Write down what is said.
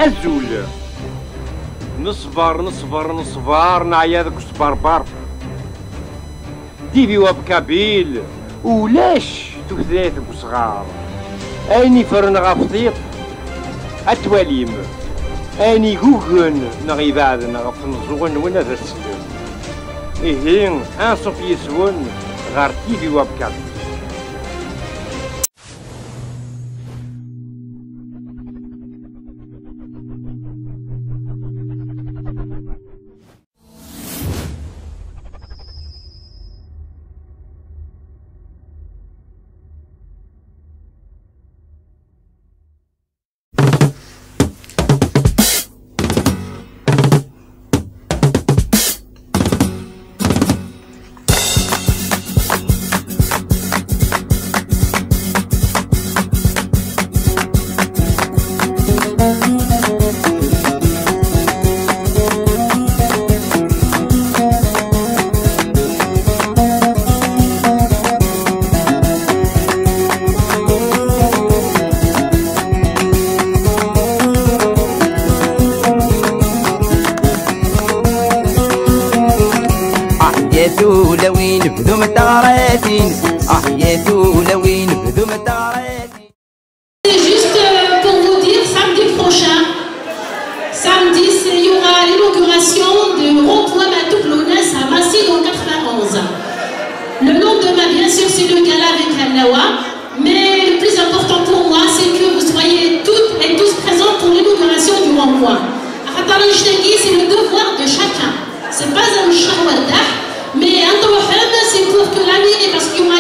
أزول نصبر نصبر نصبر نعيا ذاك الصبربر ديفي وبكابيل ولاش تثلاث وصغار اني فرن غفطيط اتواليم اني جوجن نغي بعد نغف نزون ونا ذا السلم إيه أنصف يسون غار تيفي وبكابيل. لوين بدو متاراتين أحياتو لوين بدو متاراتين. C'est juste pour vous dire, samedi prochain, samedi, il y aura l'inauguration du rond-point Matouk-Lounès à Massy dans 91. Le lendemain, bien sûr, c'est le gala avec Al-Nawa, mais le plus important pour moi, c'est que vous soyez toutes et tous présents pour l'inauguration du rond-point. C'est le devoir de chacun. C'est pas un chahwadah. Mais un c'est pour que l'année, parce qu'il y aura